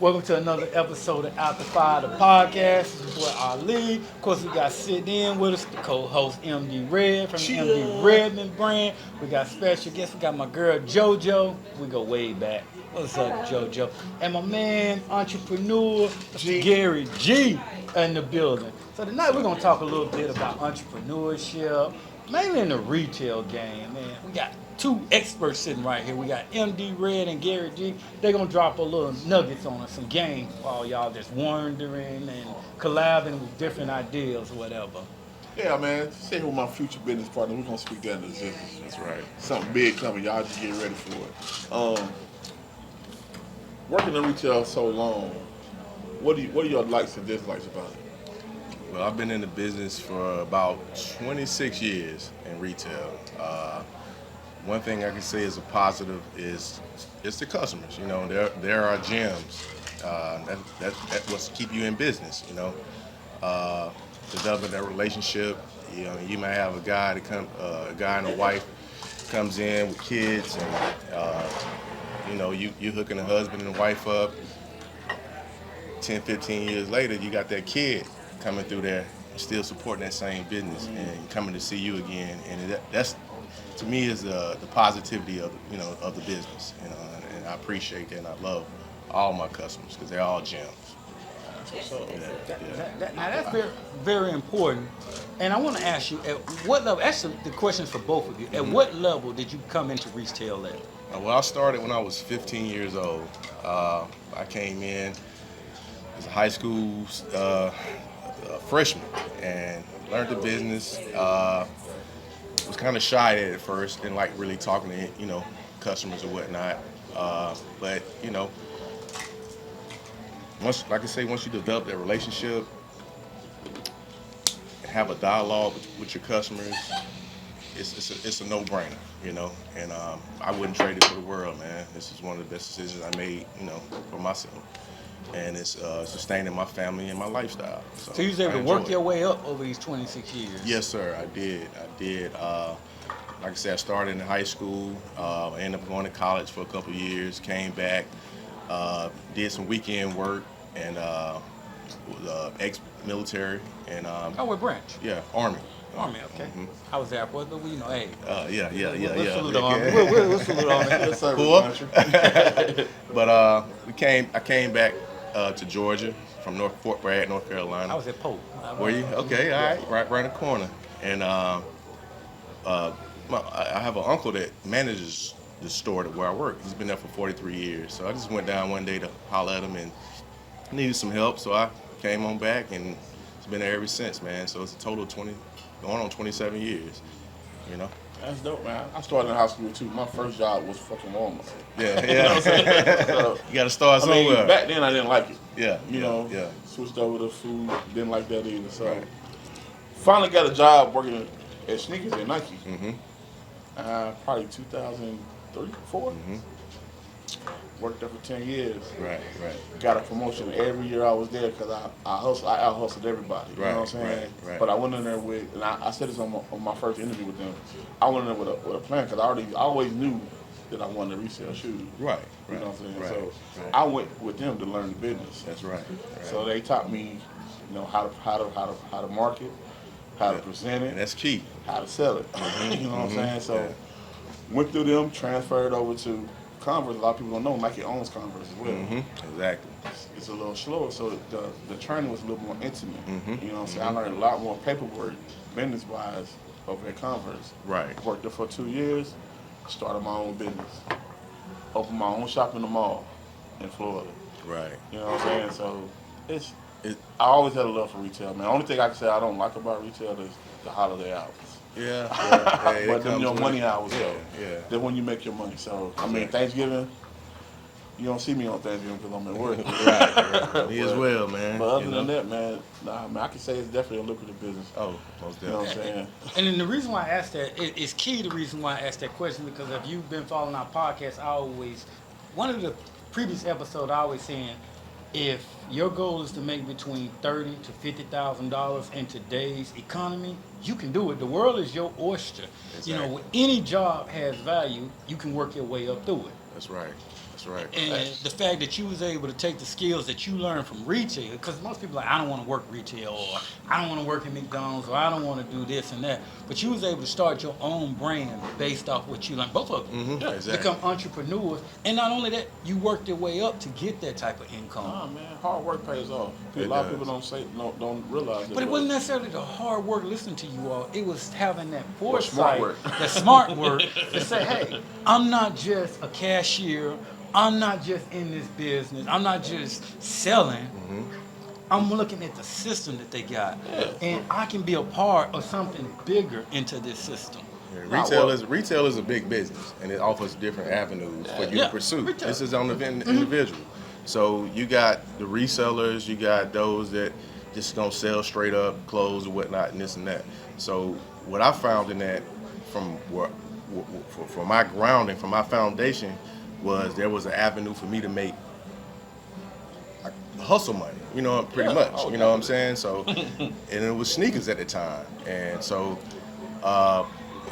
Welcome to another episode of Out the Fire, the podcast. This is your boy Ali. Of course, we got sitting in with us the co-host MD Red from the MD Redmon brand. We got special guests. We got my girl JoJo. We go way back. What's up, JoJo? And my man, entrepreneur Gary G in the building. So tonight we're gonna talk a little bit about entrepreneurship, mainly in the retail game, man. We got two experts sitting right here. We got MD Red and Gary G. They're gonna drop a little nuggets on us, some game while y'all just wondering and collabing with different ideas or whatever. Yeah, man. Say with my future business partner, we're gonna speak that into existence. That's right. Something big coming. Y'all just get ready for it. Working in retail so long, what are your likes and dislikes about it? Well, I've been in the business for about 26 years in retail. One thing I can say is a positive is it's the customers. You know, there are gems. That's what's keep you in business. You know, developing that relationship. You know, you might have a guy a guy and a wife comes in with kids, and you know, you hooking the husband and wife up. 10, 15 years later, you got that kid coming through there, still supporting that same business and coming to see you again, and that's to me is the positivity of the business, you know, and I appreciate that, and I love all my customers because they're all gems. Now that's very, very important. And I want to ask you, at what level? Actually, the question is for both of you. At what level did you come into retail at? Well, I started when I was 15 years old. I came in as a high school freshman and learned the business. Was kind of shy at it at first, didn't like really talking to customers or whatnot. But you know, once you develop that relationship and have a dialogue with your customers, it's a no-brainer, you know. And I wouldn't trade it for the world, man. This is one of the best decisions I made, you know, for myself. And it's sustaining my family and my lifestyle. So you was able to work your way up over these 26 years? Yes, sir, I did. Like I said, I started in high school, ended up going to college for a couple of years, came back, did some weekend work, and was ex-military. And what branch? Yeah, Army. Army, okay. Mm-hmm. I was there, but you know, hey. Yeah. We'll salute the Army. We'll salute the Army. Yes, sir. Cool. But I came back to Georgia from Fort Bragg, North Carolina. I was at Pope. Were you? Okay, all right, right in the corner. And I have an uncle that manages the store where I work. He's been there for 43 years. So I just went down one day to holler at him and needed some help. So I came on back, and it's been there ever since, man. So it's a total of going on 27 years, you know. That's dope, man. I started in high school too. My first job was fucking Walmart. Yeah. You know what I'm saying? So, you got to start somewhere. back then I didn't like it. Yeah. You know, Yeah. switched over to food, didn't like that either. So Right. finally got a job working at sneakers at Nike. Mm-hmm. Probably 2003, 4. Mm-hmm. Worked there for 10 years. Right. Got a promotion every year I was there because I out-hustled everybody. You know what I'm saying? Right. But I went in there with, and I said this on my first interview with them, I went in there with a plan because I always knew that I wanted to resell shoes. Right. You know what I'm saying? Right. So Right. I went with them to learn the business. That's right. So they taught me, you know, how to market, how to present And it, that's key. how to sell it. You know what I'm saying? So went through them, transferred over to Converse. A lot of people don't know Nike owns Converse as well. Mm-hmm. Exactly. It's a little slower, so the training was a little more intimate. Mm-hmm. You know what I'm saying? I learned a lot more paperwork, business-wise, over at Converse. Right. Worked there for 2 years, started my own business. Opened my own shop in the mall in Florida. Right. You know what I'm saying? So I always had a love for retail, man. Only thing I can say I don't like about retail is the holiday hours. Yeah. But them your money hours, Yeah. Then when you make your money. So, I mean, Thanksgiving, you don't see me on Thanksgiving because I'm at work. Right. Me as well, man. But other than that, man, I can say it's definitely a lucrative business. Oh, most You know definitely. what I'm saying? And then the reason why I asked that, it's key the reason why I asked that question, because if you've been following our podcast, one of the previous episodes, I always saying, if your goal is to make between $30,000 to $50,000 in today's economy, you can do it. The world is your oyster. Exactly. You know, any job has value. You can work your way up through it. That's right. That's right. And the fact that you was able to take the skills that you learned from retail, because most people are like, I don't want to work retail, or I don't want to work at McDonald's, or I don't want to do this and that. But you was able to start your own brand based off what you learned. Both of them. Mm-hmm. Exactly. Become entrepreneurs. And not only that, you worked your way up to get that type of income. Nah, man, hard work pays off. A lot of people don't realize that. But it wasn't necessarily the hard work listening to you all. It was having that foresight, smart work. that smart work to say, hey, I'm not just a cashier. I'm not just in this business. I'm not just selling. Mm-hmm. I'm looking at the system that they got. And I can be a part of something bigger into this system. Yeah, retail is a big business, and it offers different avenues for you to pursue. Retail. This is on the individual. So you got the resellers, you got those that just gonna sell straight up clothes or whatnot, and this and that. So what I found in that, from my grounding, from my foundation, was there was an avenue for me to make hustle money, pretty much. Okay. You know what I'm saying? So, and it was sneakers at the time, and so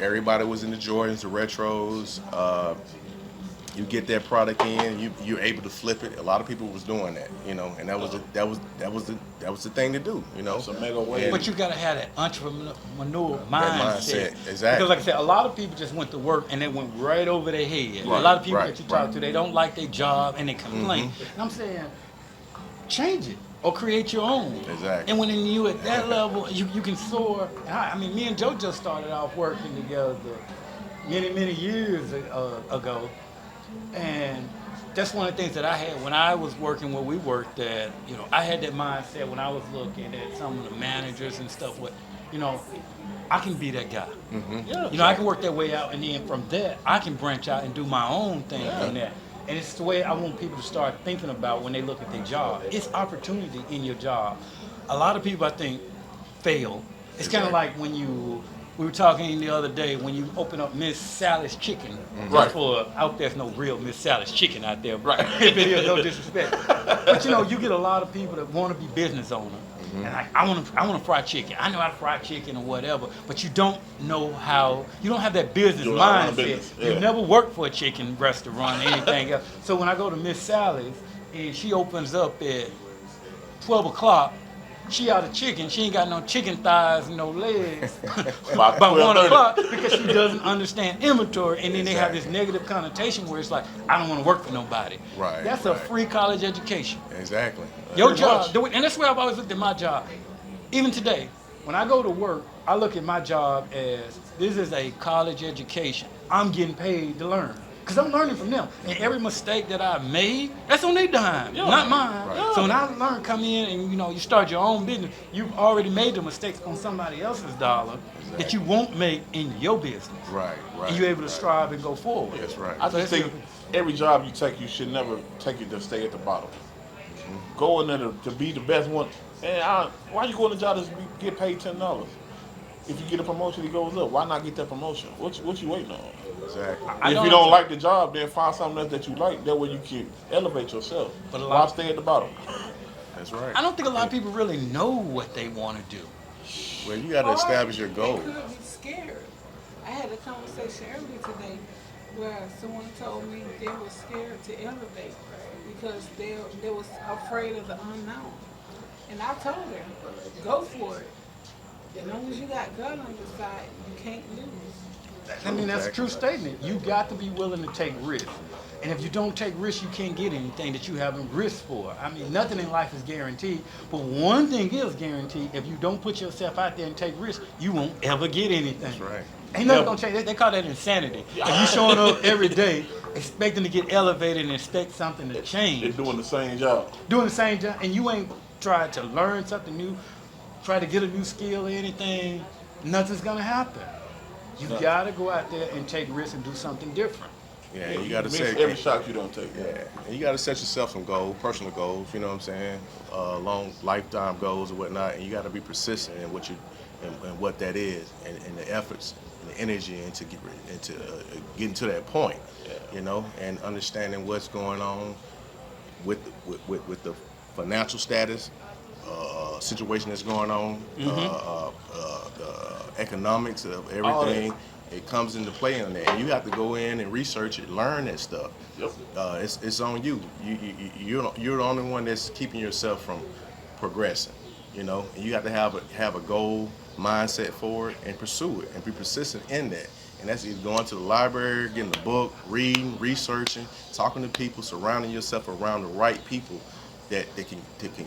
everybody was in the Jordans, the retros. You get that product in, you're able to flip it. A lot of people was doing that, and that was the thing to do, It's a mega way. But you gotta have that entrepreneurial mindset. Exactly. Because like I said, a lot of people just went to work and they went right over their head. Right, A lot of people right, that you talk to, they don't like their job and they complain. Mm-hmm. And I'm saying, change it or create your own. Exactly. And when you at that level, you can soar. And I mean, me and JoJo started off working together many years ago. And that's one of the things that I had when I was working where we worked at. I had that mindset when I was looking at some of the managers and stuff. I can be that guy. Mm-hmm. I can work that way out, and then from that, I can branch out and do my own thing from that. And it's the way I want people to start thinking about when they look at their job. It's opportunity in your job. A lot of people, I think, fail. It's kind of like when we were talking the other day when you open up Miss Sally's Chicken. Mm-hmm. Just for out there's no real Miss Sally's Chicken out there, right? If it is, no disrespect. But you get a lot of people that want to be business owners. Mm-hmm. And like, I want to fry chicken. I know how to fry chicken or whatever, but you don't know how. You don't have that business mindset. Business. Yeah. You never worked for a chicken restaurant or anything else. So when I go to Miss Sally's and she opens up at 12 o'clock. She out of chicken. She ain't got no chicken thighs and no legs by 1 o'clock because she doesn't understand inventory. And then they have this negative connotation where it's like, I don't want to work for nobody. Right. That's a free college education. Exactly. Your job, and that's where I've always looked at my job. Even today, when I go to work, I look at my job as this is a college education. I'm getting paid to learn. Because I'm learning from them. And every mistake that I made, that's on their dime, not mine. Right. So when I come in and you start your own business, you've already made the mistakes on somebody else's dollar that you won't make in your business. Right. And you're able to strive and go forward. That's right. I just think every job you take, you should never take it to stay at the bottom. Mm-hmm. Go in there to be the best one. And why you go in the job to get paid $10? If you get a promotion, it goes up. Why not get that promotion? What you waiting on? Exactly. If you don't like the job, then find something else that you like. That way you can elevate yourself. But why stay at the bottom? That's right. I don't think a lot of people really know what they want to do. Well, you got to establish your goal. They could be scared. I had a conversation earlier today where someone told me they were scared to elevate because they was afraid of the unknown. And I told them, go for it. As long as you got God on your side, you can't lose. I mean, that's a true statement. You got to be willing to take risks. And if you don't take risks, you can't get anything that you haven't risked for. I mean, nothing in life is guaranteed. But one thing is guaranteed. If you don't put yourself out there and take risks, you won't ever get anything. That's right. Ain't nothing gonna change. They call that insanity. If you showing up every day expecting to get elevated and expect something to change. They're doing the same job. Doing the same job, and you ain't tried to learn something new, try to get a new skill or anything, nothing's gonna happen. You gotta go out there and take risks and do something different. Yeah, you got to Miss set every shot you don't take. Yeah, and you got to set yourself some goals, personal goals. You know what I'm saying? Long lifetime goals or whatnot, and you got to be persistent in what and what that is, and the efforts and the energy into getting to that point. Yeah. And understanding what's going on with the financial status, situation that's going on, the economics of everything, It comes into play on that, and you have to go in and research it, learn that stuff. Yep. It's on you. You're the only one that's keeping yourself from progressing. You know, and you have to have a goal mindset for it and pursue it and be persistent in that. And that's either going to the library, getting a book, reading, researching, talking to people, surrounding yourself around the right people that can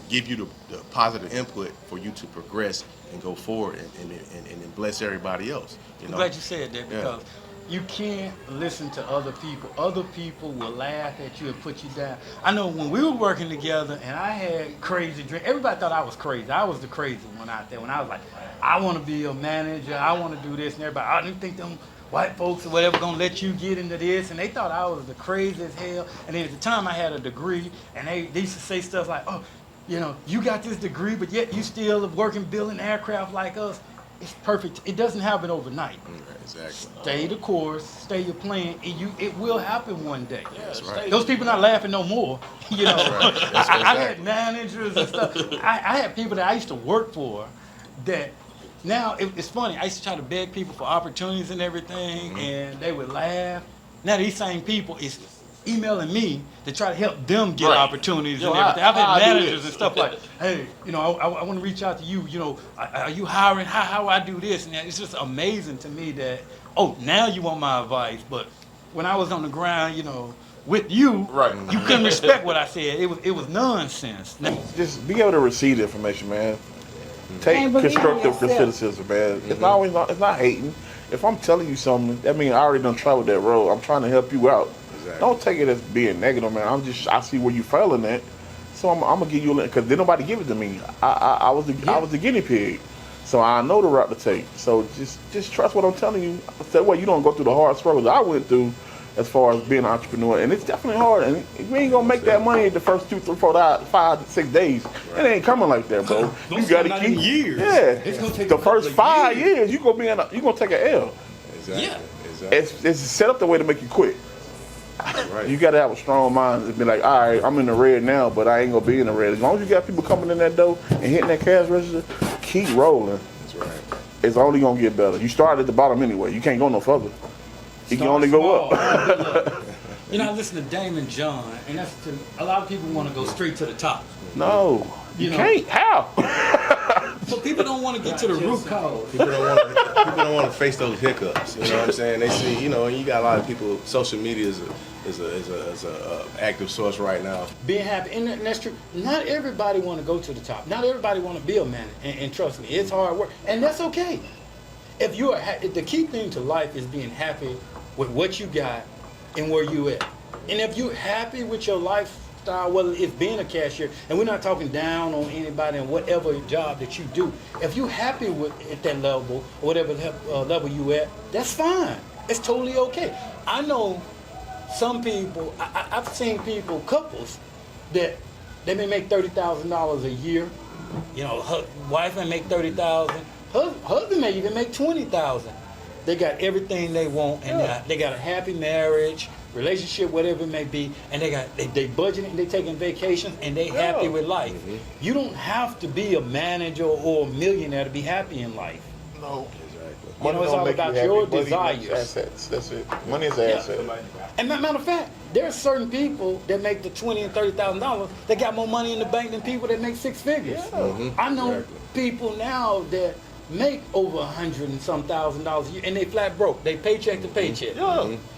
give you the positive input for you to progress and go forward and bless everybody else. You know? I'm glad you said that because you can't listen to other people. Other people will laugh at you and put you down. I know when we were working together and I had crazy dreams, everybody thought I was crazy. I was the crazy one out there when I was like, I want to be a manager, I want to do this, and everybody, I didn't think them white folks or whatever gonna let you get into this, and they thought I was the crazy as hell. And then at the time I had a degree, and they used to say stuff like, oh, you know, you got this degree, but yet you still working building aircraft like us. It's perfect. It doesn't happen overnight. Exactly. Stay the course, stay your plan, and it will happen one day. That's right. Those people not laughing no more. You know, Right. That's I had exactly. managers and stuff. I had people that I used to work for that now it's funny. I used to try to beg people for opportunities and everything, and they would laugh. Now these same people is emailing me to try to help them get opportunities and everything. I've had managers and stuff like, hey, you know, I want to reach out to you. You know, are you hiring? How I do this? And it's just amazing to me that, oh, now you want my advice, but when I was on the ground, you know, with you, you couldn't respect what I said. It was nonsense. Just be able to receive the information, man. Take And believe in constructive yourself. criticism, man. It's not hating. If I'm telling you something, that means I already done traveled that road. I'm trying to help you out. Exactly. Don't take it as being negative, man. I see where you failing at, so I'm gonna give you a because did nobody give it to me. I was the guinea pig, so I know the route to take. So just trust what I'm telling you. That way you don't go through the hard struggles I went through as far as being an entrepreneur, and it's definitely hard. And you ain't gonna make that money the first 2, 3, 4, 5, 6 days. It ain't coming like that, bro. You gotta keep years. Yeah, It's gonna take the a couple first of 5 years you gonna take an L. Exactly. Yeah. Exactly. It's set up the way to make you quit. Right. You gotta have a strong mind and be like, all right, I'm in the red now, but I ain't gonna be in the red. As long as you got people coming in that door and hitting that cash register, keep rolling. That's right. It's only gonna get better. You started at the bottom anyway. You can't go no further. You can only go up. You know, I listen to Damon John, and that's a lot of people want to go straight to the top. No, you know. can't. How? But people don't want to get to the root cause. People don't want to face those hiccups. You know what I'm saying? They see, you know, and you got a lot of people. Social media is a active source right now. Being happy, and that's true. Not everybody want to go to the top. Not everybody want to be a man, and trust me, it's hard work, and that's okay. If you are, the key thing to life is being happy with what you got and where you at. And if you're happy with your lifestyle, whether it's being a cashier, and we're not talking down on anybody in whatever job that you do, if you're happy with at that level, or whatever level you at, that's fine. It's totally okay. I know some people, I've seen people, couples, that they may make $30,000 a year. You know, her wife may make $30,000. Husband may even make $20,000. They got everything they want, and they got a happy marriage, relationship, whatever it may be, and they budgeting, they taking vacations, and they happy with life. You don't have to be a manager or a millionaire to be happy in life. No. Exactly. You know, it's all about your desires. Assets. That's it. Money is an asset. And matter of fact, there are certain people that make the $20,000 and $30,000 that got more money in the bank than people that make 6 figures. I know people now that make over $100 and some thousand a year, and they flat broke. They paycheck to paycheck.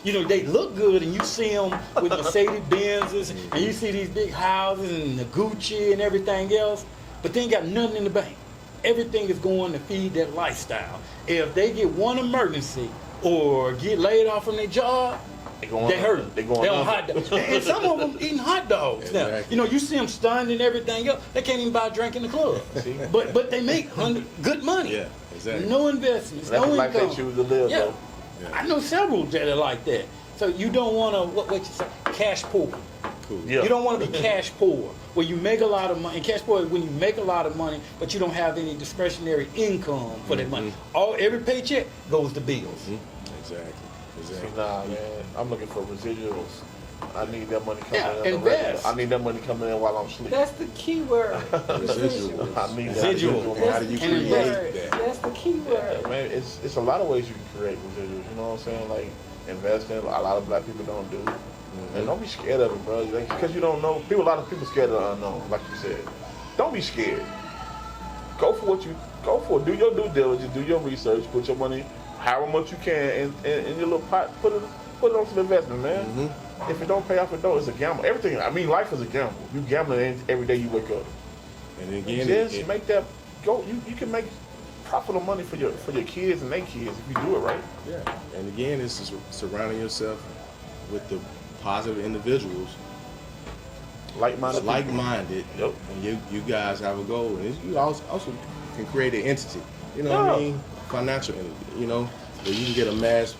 You know, they look good, and you see them with Mercedes Benzes, and you see these big houses and the Gucci and everything else, but they ain't got nothing in the bank. Everything is going to feed that lifestyle. If they get one emergency or get laid off from their job, they hurt. They on hot dogs. And some of them eating hot dogs now. You know, you see them stunned and everything else. They can't even buy a drink in the club. But they make good money. Yeah, exactly. No investments, That's no the life income. they choose to live, though. I know several that are like that. So you don't want to, what you say, cash poor. Cool. You don't want to be cash poor, where you make a lot of money. And cash poor is when you make a lot of money, but you don't have any discretionary income for that money. Every paycheck goes to bills. Exactly. Nah, man. I'm looking for residuals. I need that money coming Yeah, in. invest. I need that money coming in while I'm asleep. That's the key word. Residuals. I need that. Residual. And how do you That's the key create word. that? That's the key word. Yeah, man, it's a lot of ways you can create residuals. You know what I'm saying? Like investing. A lot of black people don't do. And don't be scared of it, bro. Because you don't know. A lot of people scared of the unknown. Like you said, don't be scared. Go for what you go for. Do your due diligence. Do your research. Put your money, however much you can, in your little pot. Put it on some investment, man. If it don't pay off, it don't. It's a gamble. Everything. I mean, life is a gamble. You gambling every day you wake up. And again, Just make that go. You can make profitable money for your kids and their kids if you do it right. yeah. And again, it's just surrounding yourself with the positive individuals, like-minded. Yep. And you guys have a goal, and you also can create an entity. You know what I mean? Financial entity. You know, where you can get a mass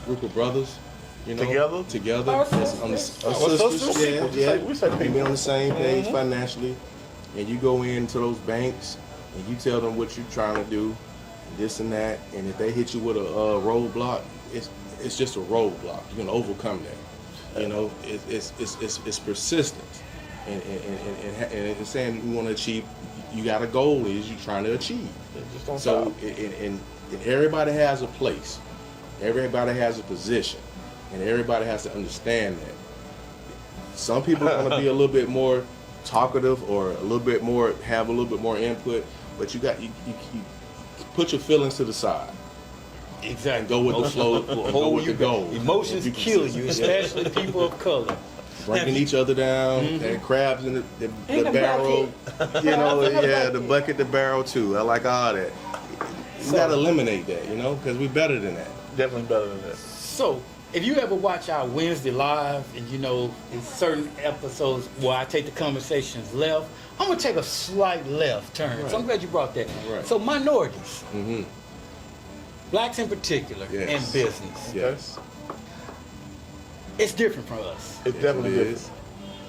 group of brothers. You know, together. Our sisters. Yeah. We say You be on the same page financially, and you go into those banks and you tell them what you're trying to do, this and that, and if they hit you with a roadblock, it's just a roadblock. You can overcome that. You know, it's persistence, and it's saying you want to achieve. You got a goal is you're trying to achieve. Just don't So stop. and everybody has a place, everybody has a position, and everybody has to understand that. Some people are going to be a little bit more talkative or have a little bit more input, but you put your feelings to the side. Exactly. And go with the flow, go with the goal. Emotions kill you, especially people of color. Breaking each other down, and crabs in the the barrel. You know, the bucket, the barrel too. I like all that. You gotta eliminate that, you know, because we're better than that. Definitely better than that. So, if you ever watch our Wednesday live, and you know, in certain episodes where I take the conversations left, I'm gonna take a slight left turn. Right. So I'm glad you brought that. Right. So minorities, Mm-hmm. blacks in particular, Yes. in business, Yes. it's different from us. It's Yes, definitely it different. is.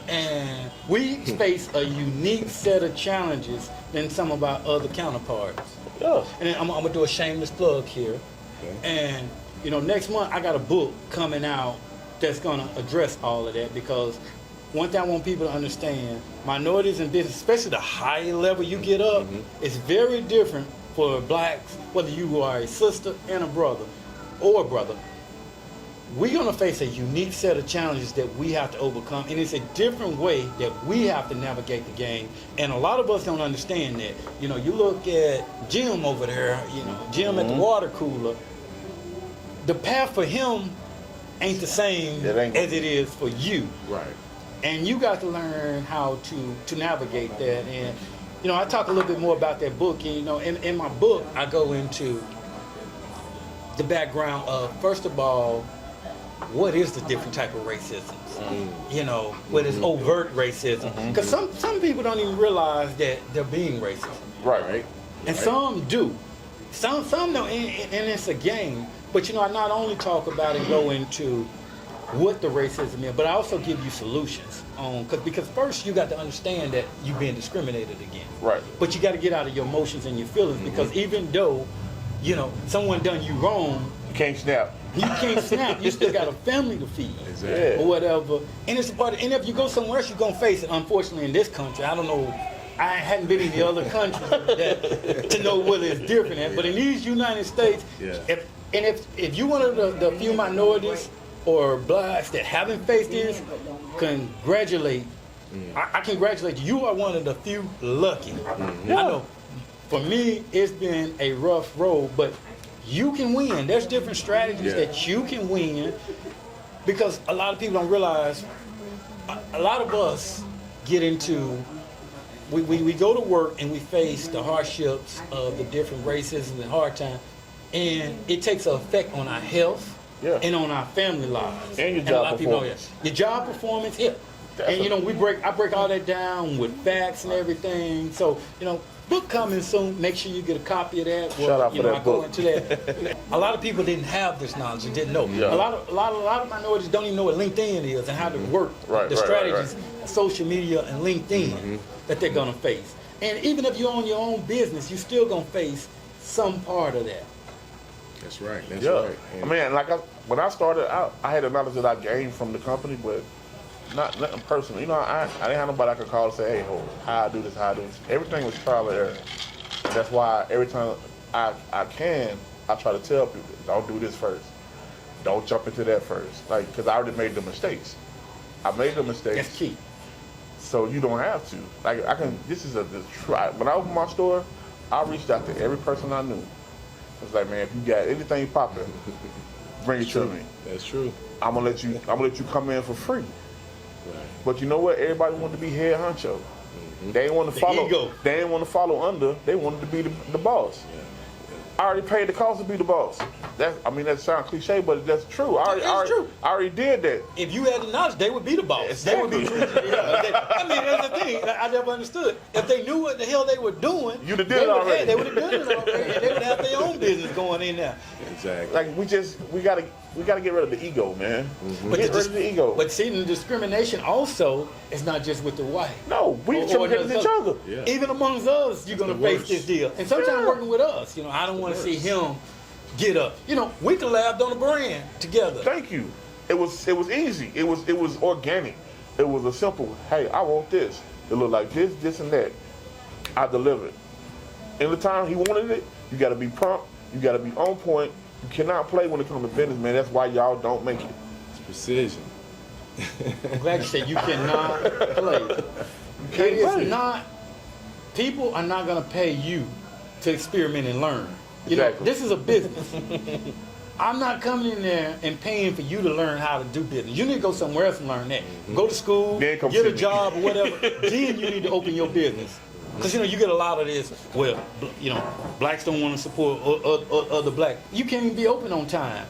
And we face a unique set of challenges than some of our other counterparts. Yeah. And then I'm gonna do a shameless plug here. Okay. And you know, next month I got a book coming out that's gonna address all of that, because one thing I want people to understand, minorities in business, especially the higher level you get up, it's very different for blacks, whether you are a sister and a brother or a brother. We're gonna face a unique set of challenges that we have to overcome, and it's a different way that we have to navigate the game. And a lot of us don't understand that. You know, you look at Jim over there, you know, Jim at the water cooler, the path for him ain't the same It ain't. as it is for you. Right. And you got to learn how to navigate that. And, you know, I talk a little bit more about that book. And, you know, in my book, I go into the background of, first of all, what is the different type of racism? You know, what is overt racism? Because some people don't even realize that they're being racist. Right. And some do. Some don't, and it's a game. But, you know, I not only talk about and go into what the racism is, but I also give you solutions. Because first you got to understand that you're being discriminated against. Right. But you got to get out of your emotions and your feelings, because even though, you know, someone done you wrong, You can't snap. you can't snap. You still got a family to feed. Exactly. Or whatever. And it's a part of, and if you go somewhere else, you're going to face it. Unfortunately, in this country, I don't know, I hadn't been in the other countries to know what is different at. But in these United States, Yeah. if you one of the few minorities or blacks that haven't faced this, congratulate. I congratulate you. You are one of the few lucky. I know. For me, it's been a rough road, but you can win. There's different strategies that you can win, because a lot of people don't realize, a lot of us get into, we go to work and we face the hardships of the different racism and hard time, and it takes an effect on our health and on our family lives. And your a job lot of people don't- performance. Your job performance, yeah. And you know, I break all that down with facts and everything. So, you know, book coming soon. Make sure you get a copy of that. Shout out you for know, that I go book. into that. A lot of people didn't have this knowledge and didn't know. Yeah. A lot of minorities don't even know what LinkedIn is and how to work Right, the right, strategies, social media and LinkedIn that they're gonna face. And even if you own your own business, you're still gonna face some part of that. That's right. That's Yeah. right. And Man, like when I started out, I had the knowledge that I gained from the company, but nothing personal. You know, I didn't have nobody I could call and say, hey, how I do this, how I do this. Everything was trial and error. That's why every time I try to tell people, don't do this first. Don't jump into that first. Like, because I already made the mistakes. I made the mistakes. That's key. So you don't have to. Like, when I opened my store, I reached out to every person I knew. I was like, man, if you got anything popping, bring it to me. That's true. I'm gonna let you come in for free. Right. But you know what? Everybody wanted to be head honcho. Mm-hmm. They didn't want to follow. Ego. They didn't want to follow under. They wanted to be the boss. Yeah. I already paid the cost to be the boss. That sounds cliche, but that's true. True. I already did that. If you had the knowledge, they would be the boss. Exactly. They would be treated. I mean, that's the thing. I never understood. If they knew what the hell they were doing, You'd have did it already. They would have done it already. And they would have their own business going in there. Exactly. Like we gotta get rid of the ego, man. Mm-hmm. Get rid of the ego. But see, the discrimination also is not just with the white. No, we discriminate each other. Yeah. Even amongst us, you're going to face worst. this deal. And sometimes working with us, I don't want to see him get up. We collabed on a brand together. Thank you. It was easy. It was organic. It was a simple, hey, I want this. It looked like this, and that. I delivered. In the time he wanted it, you got to be prompt. You got to be on point. You cannot play when it comes to business, man. That's why y'all don't make it. It's precision. I'm glad you said you cannot play. Can't It play. is not. People are not going to pay you to experiment and learn. Exactly. This is a business. I'm not coming in there and paying for you to learn how to do business. You need to go somewhere else and learn that. Go to school, Then come get see a me. job or whatever. Then you need to open your business. Because you get a lot of this. Well, blacks don't want to support other black. You can't even be open on time.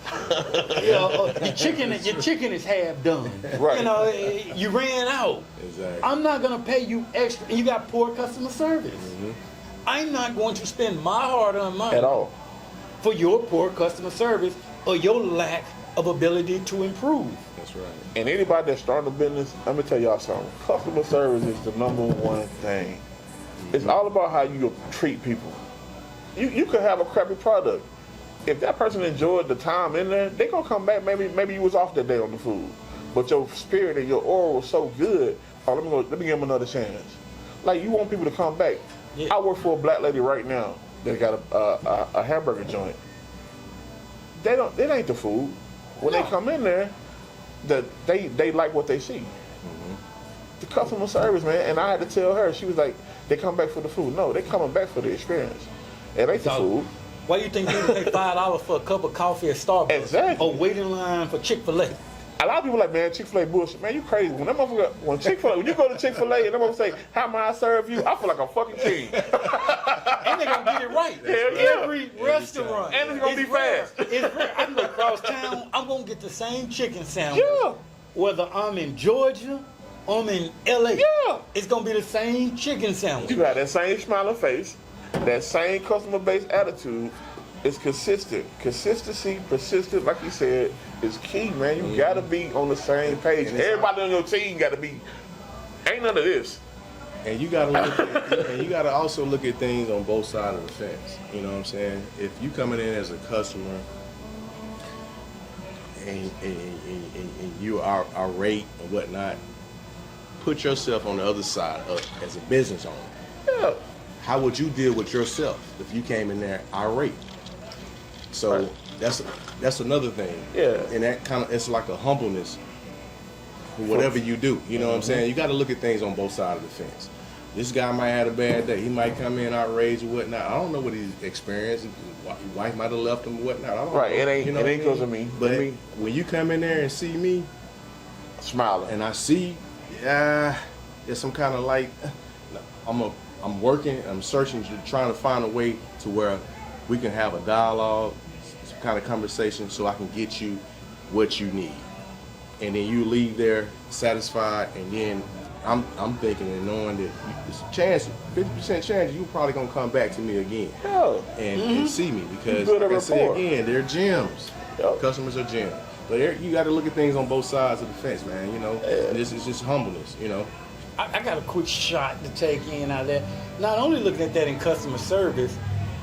Your chicken is half done. Right. You ran out. Exactly. I'm not gonna pay you extra, and you got poor customer service. I'm not going to spend my hard-earned money At all. for your poor customer service or your lack of ability to improve. That's right. And anybody that's starting a business, let me tell y'all something. Customer service is the number one thing. It's all about how you treat people. You could have a crappy product. If that person enjoyed the time in there, they gonna come back. Maybe you was off that day on the food, but your spirit and your aura was so good. Oh, let me give them another chance. Like, you want people to come back. Yeah. I work for a black lady right now that got a hamburger joint. It ain't the food. When they come in there, they like what they see. The customer service, man. And I had to tell her, she was like, they come back for the food. No, they coming back for the experience. It ain't the food. Why do you think people pay $5 for a cup of coffee at Starbucks? Exactly. Or wait in line for Chick-fil-A? A lot of people like, man, Chick-fil-A bullshit. Man, you crazy. When you go to Chick-fil-A and them motherfuckers say, how may I serve you? I feel like a fucking king. And they're going to get it right. Hell yeah. Every restaurant. And it's gonna be rare. fast. It's rare. I can go across town, I'm going to get the same chicken sandwich. Yeah. Whether I'm in Georgia, I'm in LA. Yeah. It's going to be the same chicken sandwich. You got that same smiling face, that same customer-based attitude. It's consistent. Consistency, persistent, like you said, is key, man. You gotta be on the same page. Everybody on your team gotta be. Ain't none of this. And you gotta also look at things on both sides of the fence. You know what I'm saying? If you coming in as a customer and you are irate and whatnot, put yourself on the other side as a business owner. Yeah. How would you deal with yourself if you came in there irate? So Right. that's another thing. Yeah. And that it's like a humbleness for whatever you do. You know what I'm saying? You got to look at things on both sides of the fence. This guy might have had a bad day. He might come in outraged or whatnot. I don't know what he's experienced. His wife might have left him or whatnot. I don't know. It ain't. You know It what ain't I because mean? of me. But me when you come in there and see me, smiling. and I see, there's some kind of like, I'm working, I'm searching, trying to find a way to where we can have a dialogue, some kind of conversation, so I can get you what you need, and then you leave there satisfied, and then I'm thinking and knowing that there's a chance, 50% chance you probably gonna come back to me again Yeah. and see me, because build a like I say rapport. again, they're gems. Yep. Customers are gems. But you got to look at things on both sides of the fence, man. You know, and it's just humbleness. You know. I got a quick shot to take in out there. Not only looking at that in customer service,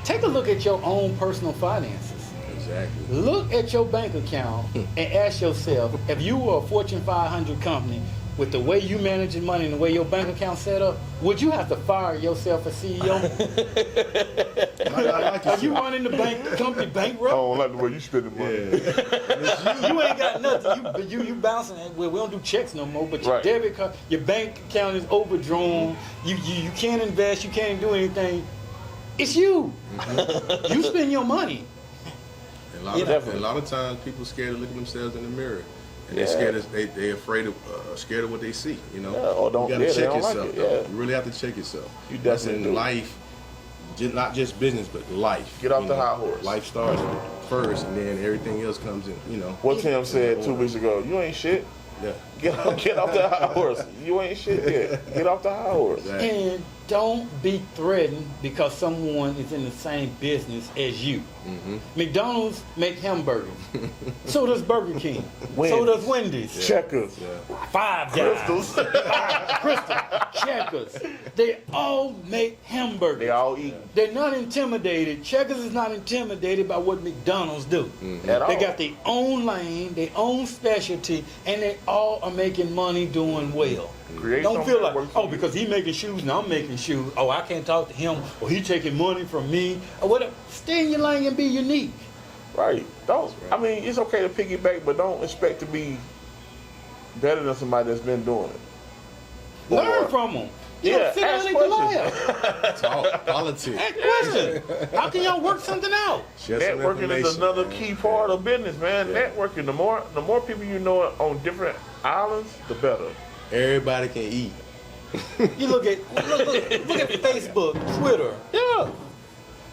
take a look at your own personal finances. Exactly. Look at your bank account and ask yourself, if you were a Fortune 500 company, with the way you managing money and the way your bank account set up, would you have to fire yourself as CEO? Are you running the company bankrupt? I don't like the way you spending money. Yeah. You ain't got nothing. You bouncing. Well, we don't do checks no more. But your Right. debit card, your bank account is overdrawn. You can't invest. You can't do anything. It's you. You spend your money. A lot of times people scared to look at themselves in the mirror. And they're scared. They're afraid of, scared of what they see. You know, Or don't. You gotta check they don't yourself. like it. Though. Yeah. You really have to check yourself. You That's definitely in do. life, not just business, but life. Get off you the know? high horse. Life starts first, and then everything else comes in. You know. What Tim said 2 weeks ago, you ain't shit. Yeah. Get off the high horse. You ain't shit yet. Get off the high horse. Exactly. And don't be threatened because someone is in the same business as you. McDonald's make hamburgers. So does Burger King. So does Wendy's. Checkers. Yeah. Five Guys. Crystals. Crystal. Checkers. They all make hamburgers. They all eat. They're not intimidated. Checkers is not intimidated by what McDonald's do. At all. They got their own lane, their own specialty, and they all are making money doing well. Create Don't something feel that like, works for oh, you. because he making shoes and I'm making shoes. Oh, I can't talk to him, or he taking money from me, or whatever. Stay in your lane and be unique. Right. Don't. I mean, it's okay to piggyback, but don't expect to be better than somebody that's been doing it. Learn from them. Yeah, Sit ask down and collab. Talk politics. Ask questions. How can y'all work something out? Share some Networking is information, another man. key part of business, man. Yeah. Networking. The more people you know on different islands, the better. Everybody can eat. You look at Facebook, Twitter. Yeah.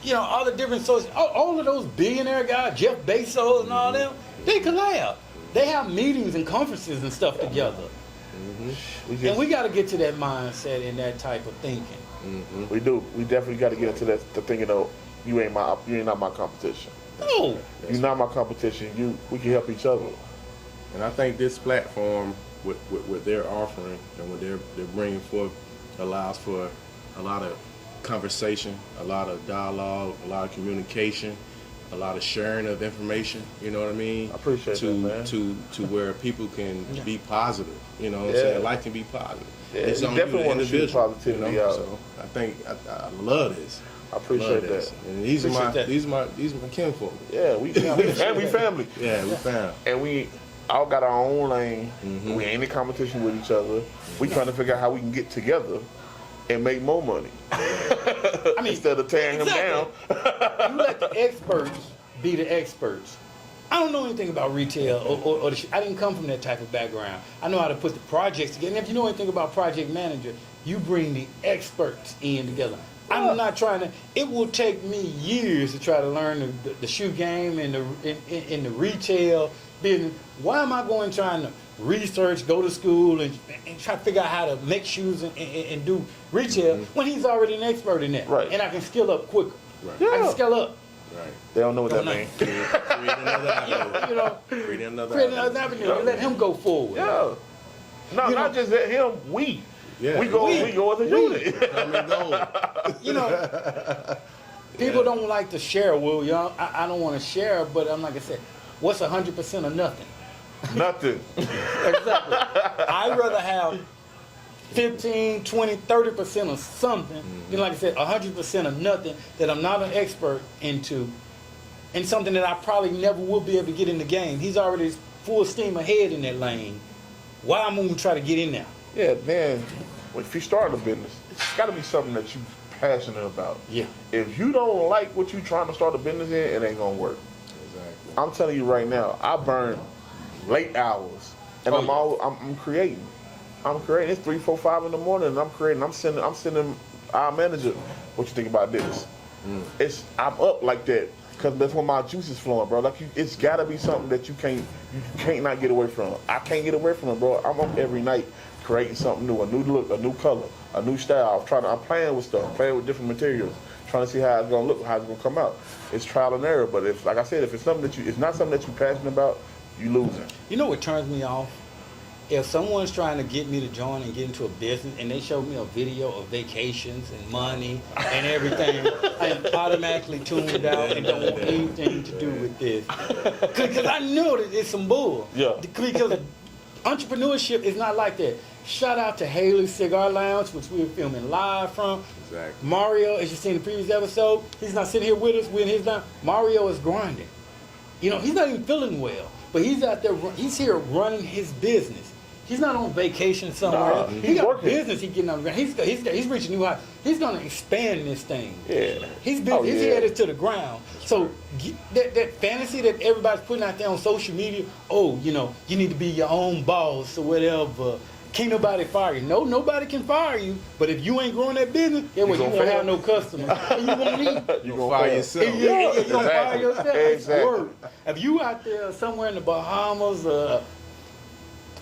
You know, all the different social, all of those billionaire guys, Jeff Bezos and all them, they collab. They have meetings and conferences and stuff together. And we got to get to that mindset and that type of thinking. We do. We definitely got to get into that the thinking of you ain't not my competition. No. You're not my competition. We can help each other. And I think this platform, with what they're offering and what they're bringing forth, allows for a lot of conversation, a lot of dialogue, a lot of communication, a lot of sharing of information. You know what I mean? I appreciate that, man. To where people can be positive. You know what I'm Yeah. saying? Life can be positive. Yeah, It's you on definitely the wanna shoot individual, positivity you know? out. So I think I love this. I appreciate Love this. that. And these Appreciate are my kinfolk. Yeah, we family. Yeah, we found. And we all got our own lane. We ain't in competition with each other. We trying to figure out how we can get together and make more money. I mean, Instead of tearing him down. you let the experts be the experts. I don't know anything about retail or I didn't come from that type of background. I know how to put the projects together. And if you know anything about project manager, you bring the experts in together. I'm not trying to. It will take me years to try to learn the shoe game and in the retail business. Why am I going trying to research, go to school, and try to figure out how to make shoes and do retail when he's already an expert in that? Right. And I can scale up quicker. Right. I can scale up. Right. They don't know what that Don't know. means. Create another avenue. You know, Create another create avenue. another avenue and let him go forward. Yeah. No, You not know- just that him, we. Yeah. We go as a unit. Come and go. You know, people don't like to share. Well, y'all, I don't want to share, but I'm like I said, what's 100% of nothing? Nothing. Exactly. I'd rather have 15, 20, 30% of something than, like I said, 100% of nothing that I'm not an expert into, and something that I probably never will be able to get in the game. He's already full steam ahead in that lane. Why I'm going to try to get in there? Yeah, man. If you start a business, it's got to be something that you're passionate about. Yeah. If you don't like what you're trying to start a business in, it ain't gonna work. Exactly. I'm telling you right now, I burn late hours, and I'm creating. I'm creating. It's 3, 4, 5 in the morning, and I'm creating. I'm sending our manager. What you think about this? I'm up like that because that's when my juice is flowing, bro. Like it's got to be something that you can't not get away from. I can't get away from it, bro. I'm up every night creating something new, a new look, a new color, a new style. I'm playing with stuff, playing with different materials, trying to see how it's gonna look, how it's gonna come out. It's trial and error, but if, like I said, if it's something it's not something that you're passionate about, you losing. You know what turns me off? if someone's trying to get me to join and get into a business and they show me a video of vacations and money and everything, I am automatically tuned out and don't want anything to do with this. Because I know that it's some bull. Yeah. Because entrepreneurship is not like that. Shout out to Haley's Cigar Lounge, which we were filming live from. Exactly. Mario, as you seen in the previous episode, he's not sitting here with us. We're in his line. Mario is grinding. You know, he's not even feeling well, but he's out there. He's here running his business. He's not on vacation somewhere. Nah, he he's got working. business. He's getting on the ground. He's reaching new heights. He's going to expand this thing. Yeah. He's Oh, he's yeah. headed to the ground. So that fantasy that everybody's putting out there on social media, oh, you know, you need to be your own boss or whatever. Can't nobody fire you. No, nobody can fire you. But if you ain't growing that business, then you won't have no customers. And you won't need. You gonna fire yourself. Yeah, you gonna fire Exactly. yourself. It's Exactly. work. If you out there somewhere in the Bahamas,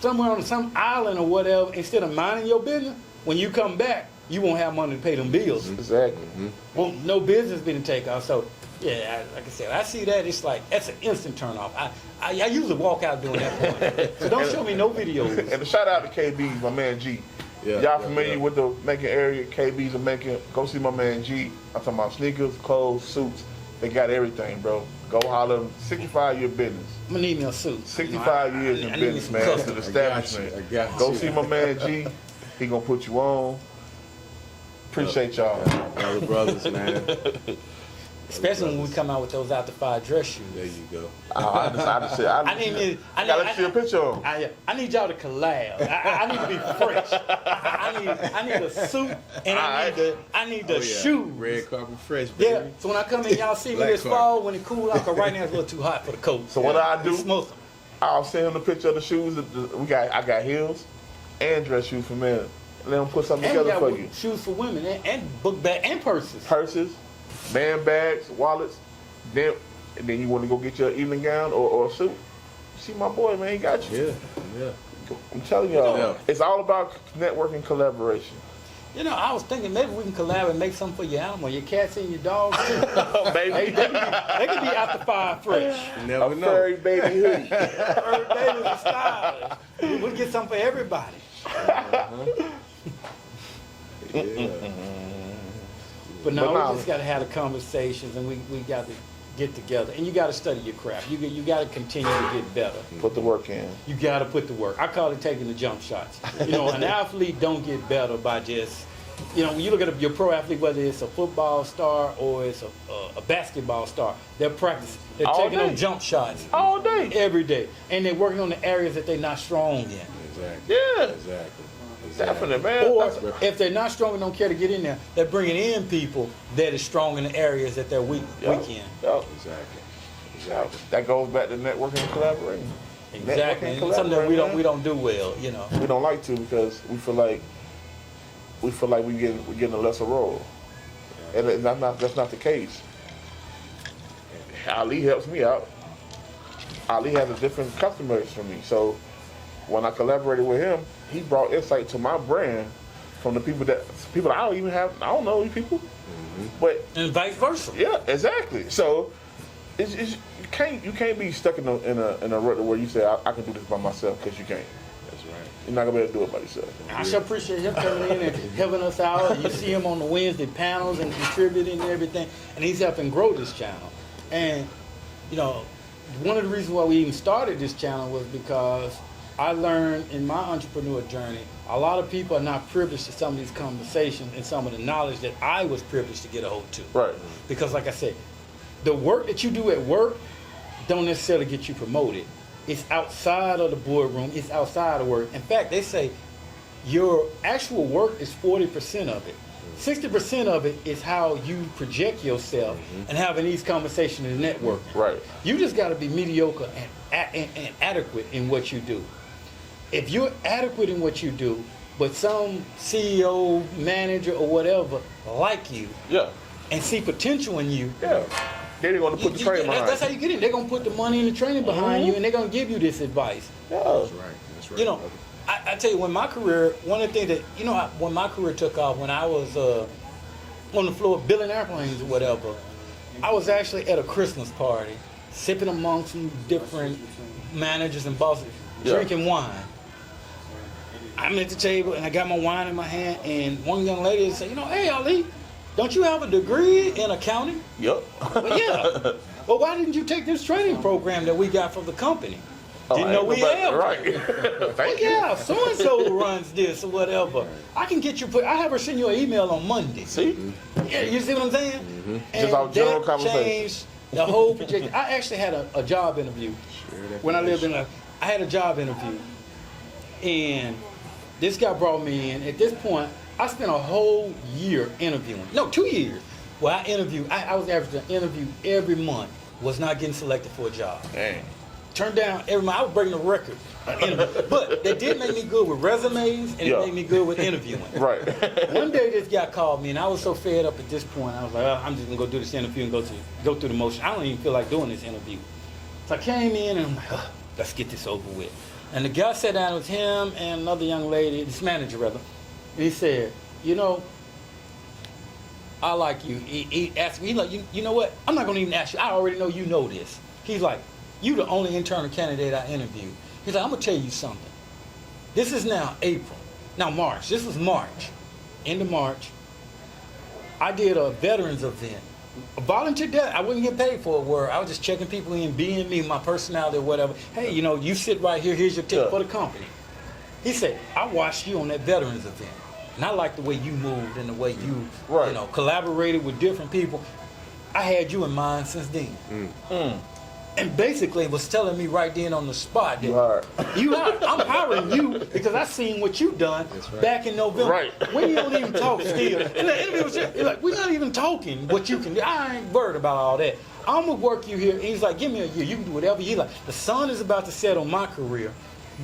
somewhere on some island or whatever, instead of minding your business, when you come back, you won't have money to pay them bills. Exactly. Well, no business being take off. So, yeah, like I said, I see that. It's like, that's an instant turn off. I usually walk out doing that point. So don't show me no videos. And a shout out to KB's, my man G. Yeah, Y'all yeah, familiar yeah. with the making area? KB's are making. Go see my man G. I'm talking about sneakers, clothes, suits. They got everything, bro. Go holler. 65-year business. I'm gonna need me a suit. 65 years in I need me business, some man. It's custom. an establishment. I got Go you. see my man G. He gonna put you on. Appreciate y'all. Brother brothers, man. Especially when we come out with those out the fire dress shoes. There you go. I just said, I gotta let you see a picture of 'em. I need y'all to collab. I need to be fresh. I need a suit and I need the shoes. Red carpet fresh, baby. Yeah. So when I come in, y'all see me Black this carpet. fall when it cool out. Cause right now it's a little too hot for the coat. So what I do, Smoke them. I'll send him the picture of the shoes. I got heels and dress shoes for men. Let them put something And we together got for you. shoes for women and book bag and purses. Purses, man bags, wallets. And then you want to go get your evening gown or a suit. See my boy, man, he got you. Yeah, yeah. I'm telling y'all, Yeah. it's all about networking, collaboration. You know, I was thinking maybe we can collab and make something for your animal, your cats and your dogs too. Baby, They could be out the fire fresh. You a never know. furry baby hoodie. Fur babies and stylish. We'll get something for everybody. Yeah. But no, But nah. we just got to have the conversations, and we got to get together. And you got to study your craft. You got to continue to get better. Put the work in. You got to put the work. I call it taking the jump shots. You know, an athlete don't get better by just, you know, when you look at your pro athlete, whether it's a football star or it's a basketball star, they're practicing. They're All taking day. them jump shots All day. every day, and they're working on the areas that they're not strong in. Exactly. Yeah. Exactly. Definitely, man. Or That's- if they're not strong and don't care to get in there, they're bringing in people that is strong in the areas that they're weak in. Yup. Exactly. Exactly. That goes back to networking and collaborating. Exactly. Networking, And something that we collaborating, don't do well, you know. We don't like to because we feel like we're getting a lesser role, and that's not the case. Ali helps me out. Ali has a different customers from me, so when I collaborated with him, he brought insight to my brand from the people I don't even have. I don't know these people, but And vice versa. yeah, exactly. So it's you can't be stuck in a rut where you say I can do this by myself, because you can't. That's right. You're not gonna be able to do it by yourself. I sure appreciate him coming in and helping us out. You see him on the Wednesday panels and contributing and everything, and he's helping grow this channel. And, you know, one of the reasons why we even started this channel was because I learned in my entrepreneur journey, a lot of people are not privileged to some of these conversations and some of the knowledge that I was privileged to get a hold to. Right. Because like I said, the work that you do at work don't necessarily get you promoted. It's outside of the boardroom, it's outside of work. In fact, they say your actual work is 40% of it. 60% of it is how you project yourself and having these conversations and networking. Right. You just got to be mediocre and adequate in what you do. If you're adequate in what you do, but some CEO, manager, or whatever like you Yeah. and see potential in you, Yeah. They're gonna put the training behind. that's how you get in. They're gonna put the money and the training behind you, and they're gonna give you this advice. Yeah. That's right. That's right. You know, I tell you, when my career, one of the things that, you know, when my career took off, when I was on the floor building airplanes or whatever, I was actually at a Christmas party, sipping among some different managers and bosses, Yeah. drinking wine. I'm at the table and I got my wine in my hand, and one young lady said, hey, Ali, don't you have a degree in accounting? Yep. Well, yeah. Well, why didn't you take this training program that we got from the company? Didn't know we had. Right. Thank you. Yeah, so and so runs this or whatever. I can get you I have her send you an email on Monday. See? Yeah, you see what I'm saying? Mm-hmm. Just our general that conversation. changed the whole projection. I actually had a job interview when I lived in I had a job interview, and this guy brought me in. At this point, I spent a whole year interviewing. No, 2 years. Well, I was averaging an interview every month. Was not getting selected for a job. Dang. Turned down every month. I was breaking the record. But that did make me good with resumes, and it made me good with interviewing. Right. One day this guy called me, and I was so fed up at this point. I was like, I'm just gonna go do this interview and go through the motion. I don't even feel like doing this interview. So I came in and I'm like, let's get this over with. And the guy sat down with him and another young lady, this manager rather, and he said, I like you. He asked me, he's like, you know what? I'm not gonna even ask you. I already know you know this. He's like, you the only internal candidate I interviewed. He's like, I'm gonna tell you something. This is now April. Now March. This was March. End of March. I did a veterans event. A volunteer day. I wouldn't get paid for a word. I was just checking people in, being me, my personality or whatever. Hey, you sit right here, here's your tip for the company. He said, I watched you on that veterans event. And I like the way you moved and the way you, collaborated with different people. I had you in mind since then. And basically was telling me right then on the spot that I'm hiring you because I seen what you done back in November. Right. We don't even talk still. And the interview was just, like, we're not even talking what you can do. I ain't worried about all that. I'm gonna work you here. And he's like, give me a year. You can do whatever you like. The sun is about to set on my career.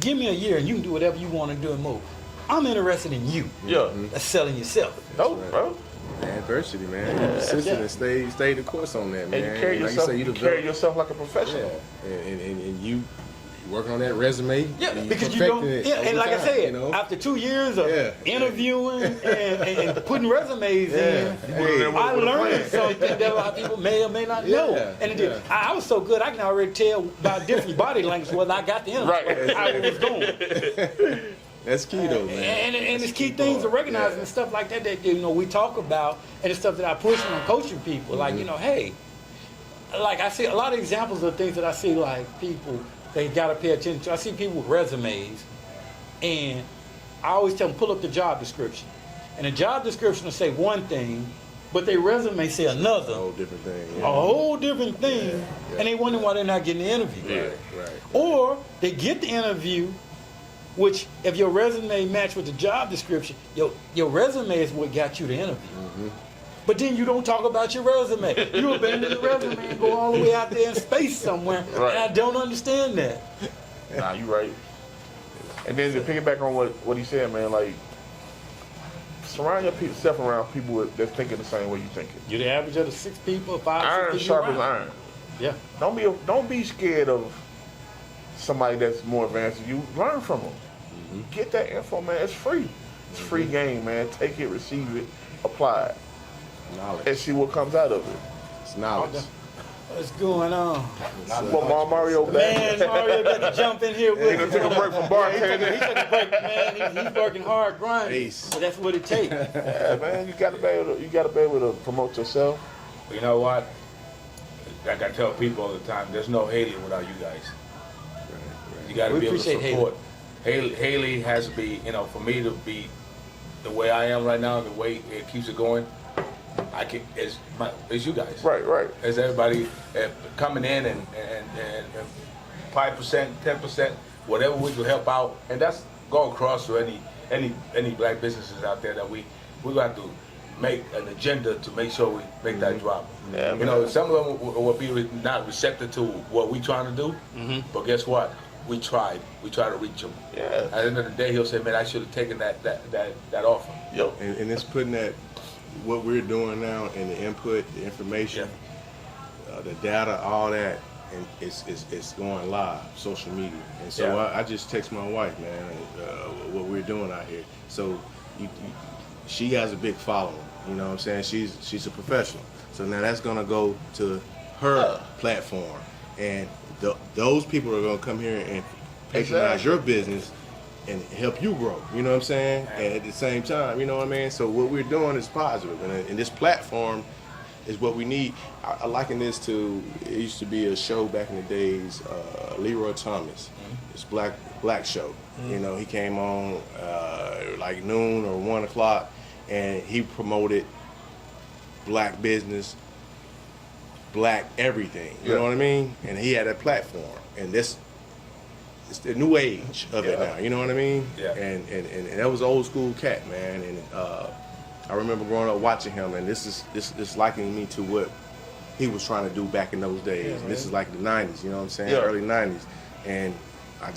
Give me a year and you can do whatever you want to do and move. I'm interested in you. Yeah. That's selling yourself. Dope, bro. Adversity, man. You persistent and stay the course on that, man. And you carry yourself, you carry yourself like a professional. Yeah. And you working on that resume. Yeah, because you don't. And like I said, after 2 years of interviewing and putting resumes in, I learned something that a lot of people may or may not know. And I was so good, I can already tell by different body language whether I got the interview, how it was going. That's key though, man. And it's key things to recognizing and stuff like that we talk about, and it's stuff that I push when I'm coaching people. Like, hey, like I see a lot of examples of things that I see, like people they gotta pay attention to. I see people with resumes, and I always tell them, pull up the job description. And the job description will say one thing, but their resume say another. A whole different thing. A whole different thing. And they wonder why they're not getting the interview. Right. Or they get the interview, which if your resume match with the job description, your resume is what got you the interview. But then you don't talk about your resume. You abandon the resume and go all the way out there in space somewhere. Right. And I don't understand that. Nah, you right. And then to piggyback on what he said, man, like surround yourself around people that's thinking the same way you thinking. You're the average of the 6 people, 5, Iron 6 people sharp as around. iron. Yeah. Don't be scared of somebody that's more advanced than you. Learn from them. Get that info, man. It's free. It's free game, man. Take it, receive it, apply it, and see what comes out of it. It's knowledge. What's going on? Well, Mario back. Man, Mario got to jump in here with He gonna take a break from bartending. He took a break, man. He's working hard, grinding. So that's what it takes. Yeah, man. You gotta be able to promote yourself. You know what? Like I tell people all the time, there's no Haley without you guys. You got to be able to support. Haley has to be, for me to be the way I am right now, the way it keeps it going, it's you guys. Right. It's everybody coming in and 5%, 10%, whatever we can help out, and that's go across to any black businesses out there that we got to make an agenda to make sure we make that drop. Yeah, some of them will be not receptive to what we trying to do, but guess what? We tried. We tried to reach him. Yeah. At the end of the day, he'll say, "Man, I should have taken that offer." Yep. And it's putting that what we're doing now and the input, the information, the data, all that, and it's going live, social media. And so I just text my wife, man, what we're doing out here. So she has a big following. You know what I'm saying? She's a professional. So now that's gonna go to her platform, and those people are gonna come here and patronize your business and help you grow. You know what I'm saying? And at the same time, you know what I mean? So what we're doing is positive, and this platform is what we need. I liken this to, it used to be a show back in the days, Leroy Thomas. This black show. You know, he came on like noon or 1 o'clock, and he promoted black business, black everything. You know what I mean? And he had a platform, and it's the new age of it now. You know what I mean? Yeah. And that was an old school cat, man. And I remember growing up watching him, and this is likening me to what he was trying to do back in those days. And this is like the 90s, you know what I'm saying? Yeah. Early 90s. And I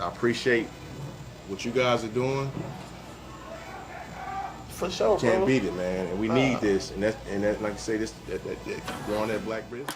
appreciate what you guys are doing. For sure, Can't bro. beat it, man. And we need this. And that, like I say, that growing that black business.